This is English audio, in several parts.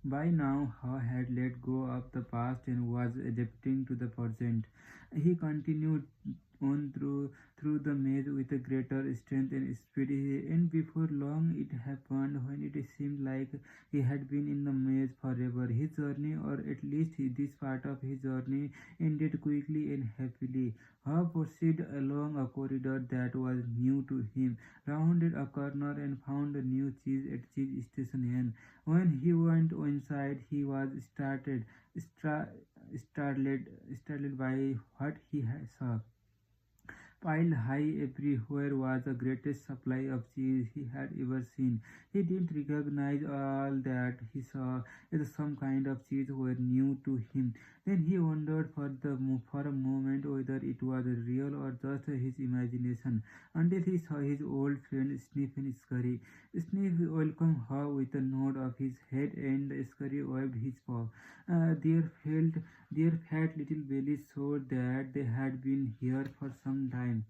By now, Haw had let go of the past and was adapting to the present. He continued on through the maze with a greater strength and speed, and before long it happened when it seemed like he had been in the maze forever. His journey, or at least this part of his journey, ended quickly and happily. Haw proceeded along a corridor that was new to him, rounded a corner and found a new cheese at cheese station N. When he went inside, he was stra- startled by what saw. Piled high everywhere was the greatest supply of cheese he had ever seen. He didn't recognize all that he saw as some kind of cheese were new to him. Then he wondered for a moment whether it was real or just his imagination, until he saw his old friend Sniff Scurry. Sniff welcomed her with a nod of his head, and Scurry waved his paw. Their fat little bellies showed that they had been here for some time.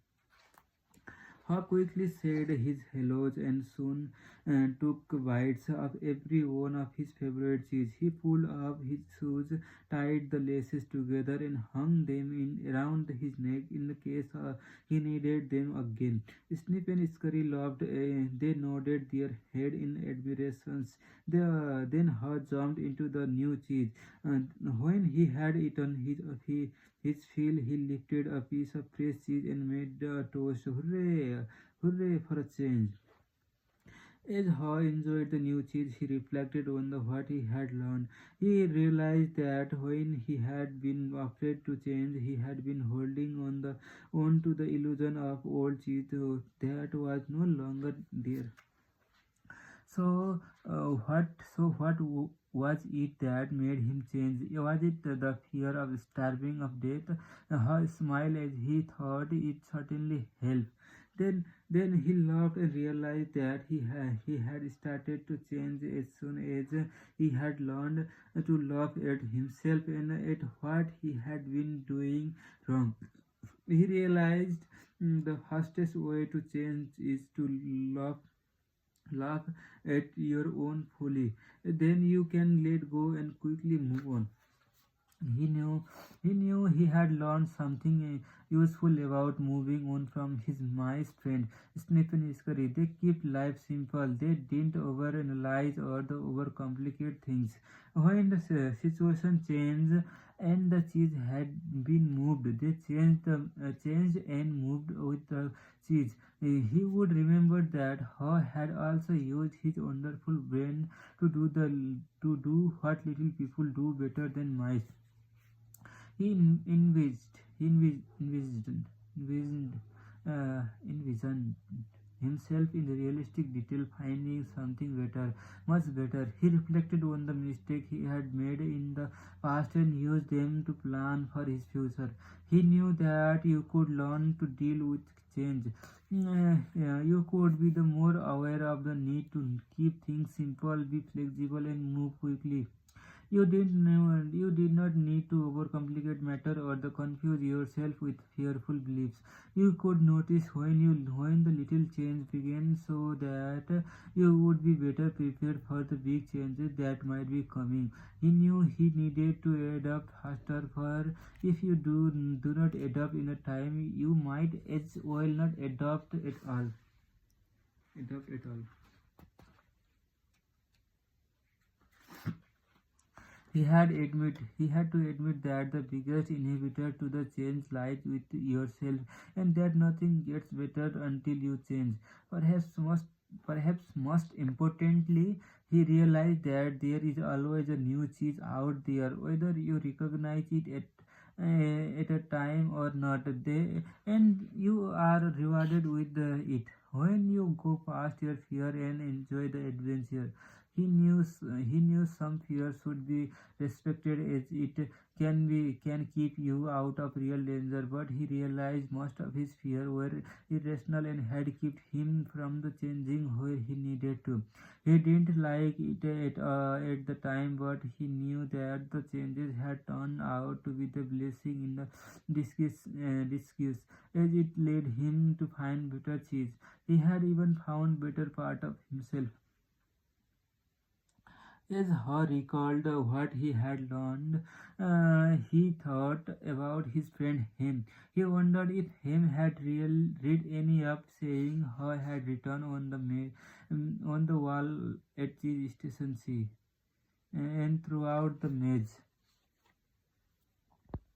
Hawk quickly said his hellos and soon took bites of every one of his favorite cheese. He pulled up his shoes, tied the laces together, and hung them in around his neck in case he needed them again. Snip and Scurry laughed. They nodded their head in admiration. Then Hawk jumped into the new cheese. When he had eaten his fill, he lifted a piece of fresh cheese and made a toast. Hooray! Hooray for a change! As Haw enjoyed the new cheese, he reflected on what he had learned. He realized that when he had been afraid to change, he had been holding on to the illusion of old cheese that was no longer there. So, what was it that made him change? Was it the fear of starving of death? Her smile as he thought it certainly helped. Then he laughed and realized that he had started to change as soon as he had learned to laugh at himself and at what he had been doing wrong. He realized the fastest way to change is to laugh at your own folly. Then you can let go and quickly move on. He knew he had learned something useful about moving on from his mice friend Stephen Scurry. They kept life simple. They didn't overanalyze or the overcomplicate things. When the situation changed and the cheese had been moved, they changed and moved with the cheese. He would remember that Haw had also used his wonderful brain to do what little people do better than mice. He envisioned himself in the realistic detail, finding something better, much better. He reflected on the mistake he had made in the past and used them to plan for his future. He knew that you could learn to deal with change. Yeah, you could be the more aware of the need to keep things simple, be flexible, and move quickly. You did not need to overcomplicate matter or the confuse yourself with fearful beliefs. You could notice when the little change began so that you would be better prepared for the big changes that might be coming. He knew he needed to adapt faster, for if you do not adapt in a time, you might as well not adapt at all. Adapt at all. He had to admit that the biggest inhibitor to the change lies with yourself, and that nothing gets better until you change. Perhaps most importantly, he realized that there is always a new cheese out there, whether you recognize it at a time or not. And you are rewarded with it when you go past your fear and enjoy the adventure. He knew some fears should be respected as it can keep you out of real danger, but he realized most of his fear were irrational and had kept him from the changing where he needed to. He didn't like it at the time, but he knew that the changes had turned out to be the blessing in the disguise as it led him to find better cheese. He had even found better part of himself. As Haw recalled what he had learned, he thought about his friend Hem. He wondered if Hem had read any up saying Haw had written on on the wall at the station C and throughout the maze.